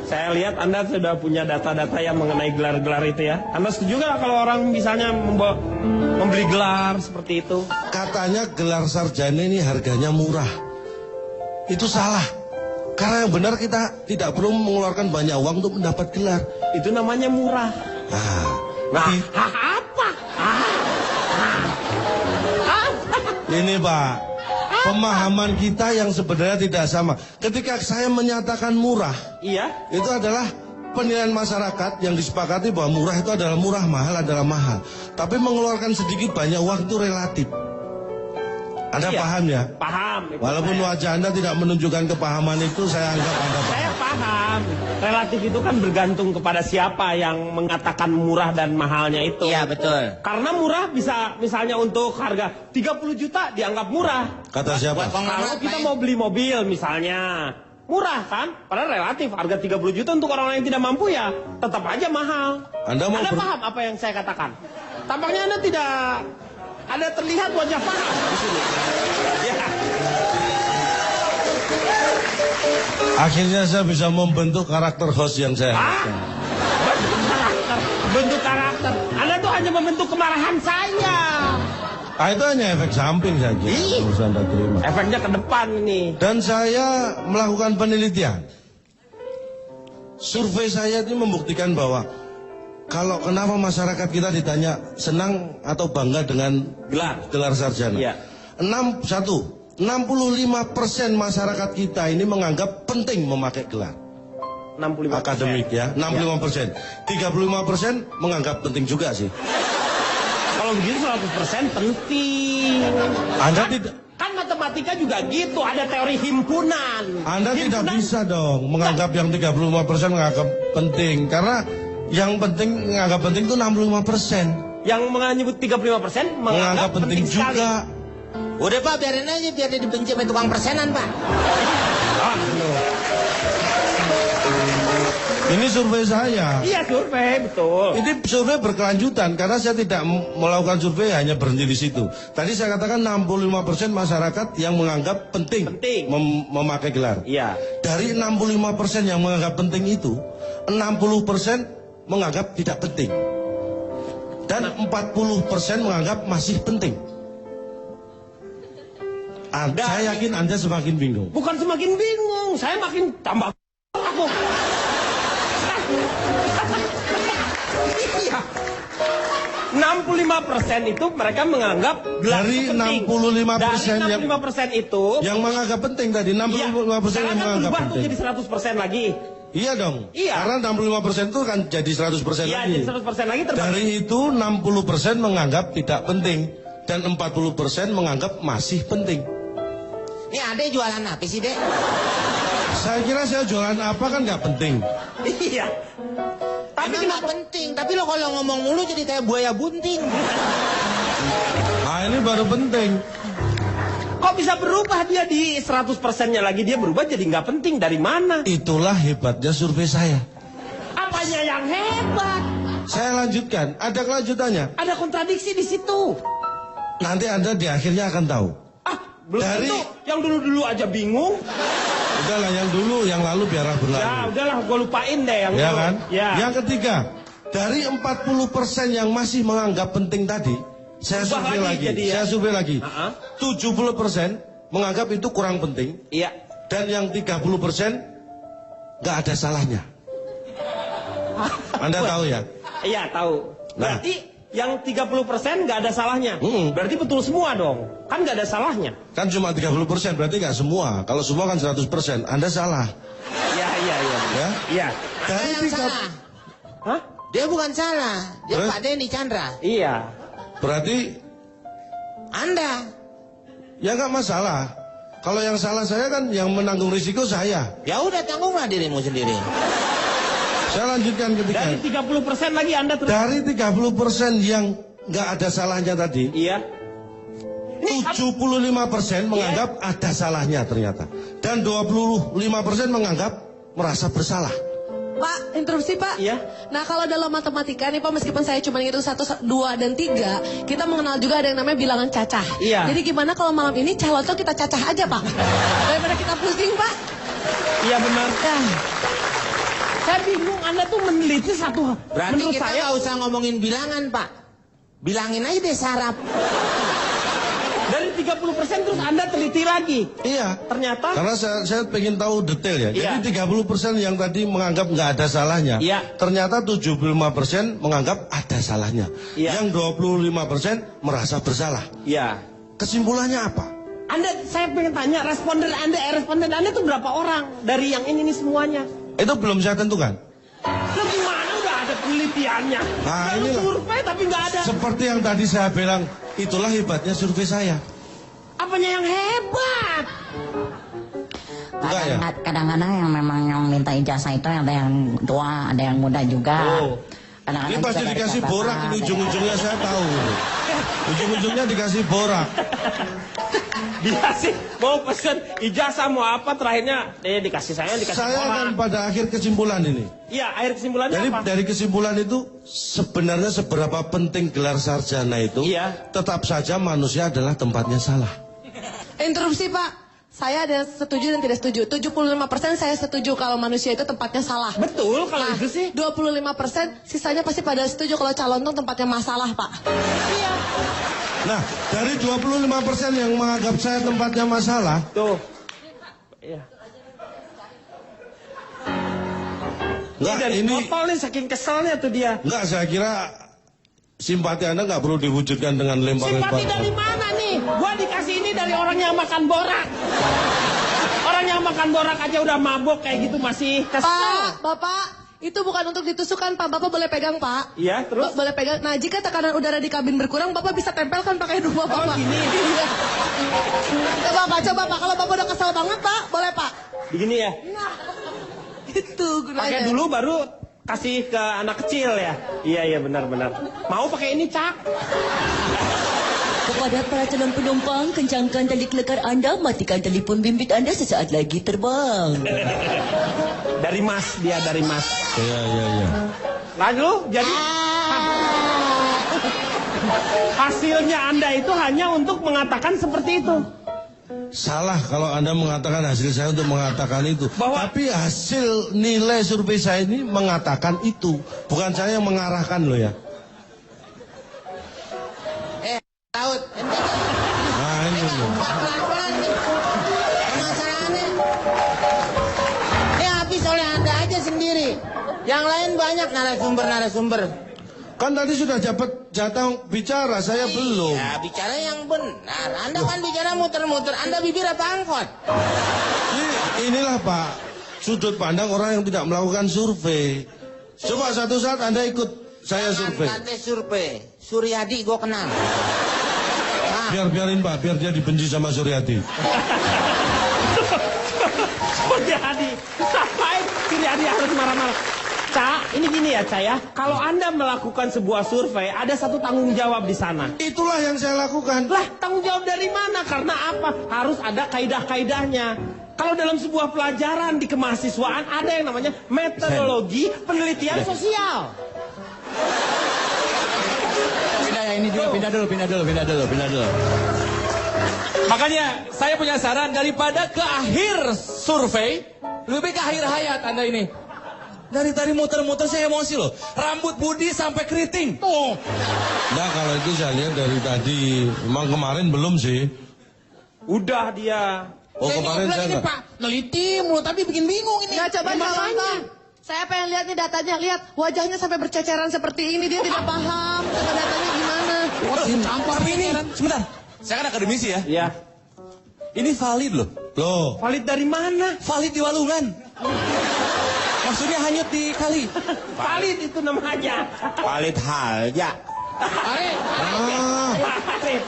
Saya lihat Anda sudah punya data-data yang mengenai gelar-gelar itu ya. Anda setuju nggak kalau orang misalnya membeli gelar seperti itu? Katanya gelar sarjana ini harganya murah. Itu salah. Karena yang benar kita tidak perlu mengeluarkan banyak uang untuk mendapat gelar. Itu namanya murah. Nah, Apa? ini Pak, pemahaman kita yang sebenarnya tidak sama. Ketika saya menyatakan murah, Iya. itu adalah penilaian masyarakat yang disepakati bahwa murah itu adalah murah, mahal adalah mahal. Tapi mengeluarkan sedikit banyak uang itu relatif. Anda Iya, paham ya? Paham. Walaupun wajah Anda tidak menunjukkan kepahaman itu, saya anggap Anda paham. Saya paham. Relatif itu kan bergantung kepada siapa yang mengatakan murah dan mahalnya itu. Iya, betul. Karena murah bisa misalnya untuk harga 30 juta dianggap murah. Kata siapa? Kalau kita mau beli mobil misalnya, murah kan? Padahal relatif harga 30 juta untuk orang yang tidak mampu ya tetap aja mahal. Anda paham apa yang saya katakan? Tampaknya Anda tidak ada terlihat wajah paham di sini. Ya. Akhirnya saya bisa membentuk karakter host yang saya harapkan. Bentuk karakter. Anda tuh hanya membentuk kemarahan saya. Itu hanya efek samping saja. Harus Anda terima. Efeknya ke depan ini. Dan saya melakukan penelitian. Survei saya ini membuktikan bahwa kalau kenapa masyarakat kita ditanya senang atau bangga dengan gelar sarjana. Iya. 65% masyarakat kita ini menganggap penting memakai gelar 65%. akademik ya, 65%. 35% menganggap penting juga sih. Kalau begitu 100% penting. Anda tidak, Kan matematika juga gitu, ada teori himpunan. Anda tidak bisa dong menganggap yang 35% menganggap penting, karena yang penting menganggap penting itu 65%. Yang menyebut 35% Menganggap penting sekali. juga. Udah Pak, biarin aja biar dia dibenci sama tukang persenan Pak. Ini survei saya. Iya survei, betul. Ini survei berkelanjutan karena saya tidak melakukan survei hanya berhenti di situ. Tadi saya katakan 65% masyarakat yang menganggap penting, memakai gelar. Iya. Dari 65% yang menganggap penting itu, 60% menganggap tidak penting. Dan 40% menganggap masih penting. Saya yakin Anda semakin bingung. Bukan semakin bingung, saya makin tambah aku. Iya. 65% itu mereka menganggap gelar dari itu penting. 65% Dari 65% itu yang menganggap penting tadi 65% yang menganggap berubah penting. tuh jadi 100% lagi. Iya dong. Iya. Karena 65% itu kan jadi 100% Iya, lagi. jadi 100% lagi terbagi. Dari itu 60% menganggap tidak penting dan 40% menganggap masih penting. Ini Ade jualan apa sih, Dek? Saya kira saya jualan apa kan nggak penting. Iya. Tapi Emang nggak penting, tapi lo kalau ngomong mulu jadi kayak buaya bunting. Nah ini baru penting. kok bisa berubah dia di 100%-nya lagi dia berubah jadi nggak penting, dari mana? Itulah hebatnya survei saya. Apanya yang hebat? Saya lanjutkan, ada kelanjutannya. Ada kontradiksi di situ. Nanti Anda di akhirnya akan tahu. Belum Dari- tentu. Yang dulu-dulu aja bingung. Udahlah yang dulu, yang lalu biarlah berlalu. Ya udahlah, gue lupain deh yang Ya dulu. kan? Ya. Yang ketiga, dari 40% yang masih menganggap penting tadi, saya Ubah survei lagi lagi. jadi ya. Saya survei lagi. 70% Uh-uh. menganggap itu kurang penting. Iya. Dan yang 30% nggak ada salahnya. Anda tahu ya? Iya tahu. Nah. Berarti yang 30% nggak ada salahnya. Berarti betul semua dong. Kan nggak ada salahnya. Kan cuma 30%, berarti nggak semua. Kalau semua kan 100%. Anda salah. Iya. Ya? Iya. Dari Yang 3 salah. Hah? Dia bukan salah. Dia Terus? Pak Denny Chandra. Iya. Berarti Anda. ya nggak masalah. Kalau yang salah saya kan yang menanggung risiko saya. Ya udah tanggunglah dirimu sendiri. Saya lanjutkan ketika. Dari 30% lagi Anda terus. Dari 30% yang nggak ada salahnya tadi, Iya. 75% menganggap ada salahnya ternyata. Dan 25% menganggap merasa bersalah. Pak, interupsi Pak. Iya. Nah kalau dalam matematika nih Pak, meskipun saya cuma ngitung 1, 2, dan 3, kita mengenal juga ada yang namanya bilangan cacah. Iya. Jadi gimana kalau malam ini calon tuh kita cacah aja Pak? Daripada kita pusing Pak. Iya benar. Ya. Saya bingung, Anda tuh meneliti satu. Berarti Menurut kita saya nggak usah ngomongin bilangan, Pak. Bilangin aja deh saraf. dari 30% terus Anda teliti lagi. Iya. Ternyata Karena saya pengen tahu detail ya. Iya. Jadi 30% yang tadi menganggap nggak ada salahnya. Iya. Ternyata 75% menganggap ada salahnya. Iya. Yang 25% merasa bersalah. ya. Kesimpulannya apa? Saya pengen tanya responden Anda tuh berapa orang dari yang ini semuanya? Itu belum saya tentukan. Loh gimana udah ada penelitiannya? Nah, Lalu inilah. survei tapi nggak ada. Seperti yang tadi saya bilang, itulah hebatnya survei saya. Apanya yang hebat? Enggak ya? Kadang-kadang yang memang yang minta ijazah itu ada yang tua, ada yang muda juga. Oh. Kadang-kadang Ini pasti juga dari dikasih kata-kata, borak, ini ada ujung-ujungnya saya tahu. Ujung-ujungnya dikasih borak. Dia sih mau pesen ijazah mau apa terakhirnya dikasih dikasih Saya orang. akan pada akhir kesimpulan ini. Iya, akhir kesimpulannya Jadi apa? dari kesimpulan itu sebenarnya seberapa penting gelar sarjana itu, Iya. tetap saja manusia adalah tempatnya salah. Interupsi Pak. Saya ada setuju dan tidak setuju. 75% saya setuju kalau manusia itu tempatnya salah. Betul kalau Nah, itu sih. 25% sisanya pasti pada setuju kalau calon itu tempatnya masalah, Pak. Iya. Nah, dari 25% yang menganggap saya tempatnya masalah, Tuh. Iya. enggak Dan ini, botol nih saking keselnya tuh dia. enggak saya kira simpati Anda nggak perlu diwujudkan dengan lempar-lempar. Simpati dari mana nih? Gua dikasih ini dari orang yang makan borak. Orang yang makan borak aja udah mabok kayak gitu masih kesel. Pak, Bapak, itu bukan untuk ditusukkan, Pak. Bapak boleh pegang, Pak. Iya, terus? Boleh pegang. Nah, jika tekanan udara di kabin berkurang, Bapak bisa tempelkan pakai dua Bapak. gini. Iya. Coba Pak, Kalau Bapak udah kesel banget, Pak, boleh, Pak. Begini ya. Itu gunanya. Pakai dulu baru kasih ke anak kecil ya. Iya benar. Mau pakai ini, Cak? Kepada para calon penumpang, kencangkan tali kelekar Anda, matikan telefon bimbit Anda sesaat lagi terbang. Dari Mas, dia dari Mas. Iya. Lalu jadi hasilnya Anda itu hanya untuk mengatakan seperti itu. Salah kalau Anda mengatakan hasil saya untuk mengatakan itu. Bahwa- Tapi hasil nilai survei saya ini mengatakan itu. Bukan saya yang mengarahkan loh ya. Laut. Nah ini loh. Pelan-pelan nih. Permasalahannya. Habis oleh Anda aja sendiri. Yang lain banyak narasumber. Kan tadi sudah dapat jatah bicara, saya belum. Ya, bicara yang benar. Anda kan bicara muter-muter. Anda bibir apa angkot? Inilah Pak, sudut pandang orang yang tidak melakukan survei. Coba satu saat Anda ikut saya survei. Kata survei. Suryadi gue kenal. Nah, Biarin Pak, biar dia dibenci sama Suryadi. Suryadi, ngapain Suryadi harus marah-marah? Cak, ini gini ya, Cak ya. Kalau Anda melakukan sebuah survei, ada satu tanggung jawab di sana. Itulah yang saya lakukan. Lah, tanggung jawab dari mana? Karena apa? Harus ada kaidah-kaidahnya. Kalau dalam sebuah pelajaran di kemahasiswaan ada yang namanya metodologi penelitian sosial. Pindah ya ini juga, pindah dulu. Makanya saya punya saran, daripada ke akhir survei, lebih ke akhir hayat Anda ini. Dari tadi muter-muter saya emosi loh. Rambut Budi sampai keriting. Tuh. Nah kalau itu saya lihat dari tadi, memang kemarin belum sih. Udah dia. Oh kemarin saya nggak. Pak, neliti mulu tapi bikin bingung ini. Nggak, coba Makanya. contoh. Saya pengen lihat nih datanya. Lihat, wajahnya sampai berceceran seperti ini. Dia tidak paham. Coba datanya gimana. Tapi ini, sebentar. Saya kan akademisi ya. Ya. Ini valid loh. Loh, Valid dari mana? Valid di Walungan. Maksudnya hanyut di kali. Valid itu namanya. Valid hal ya. ah, Valid.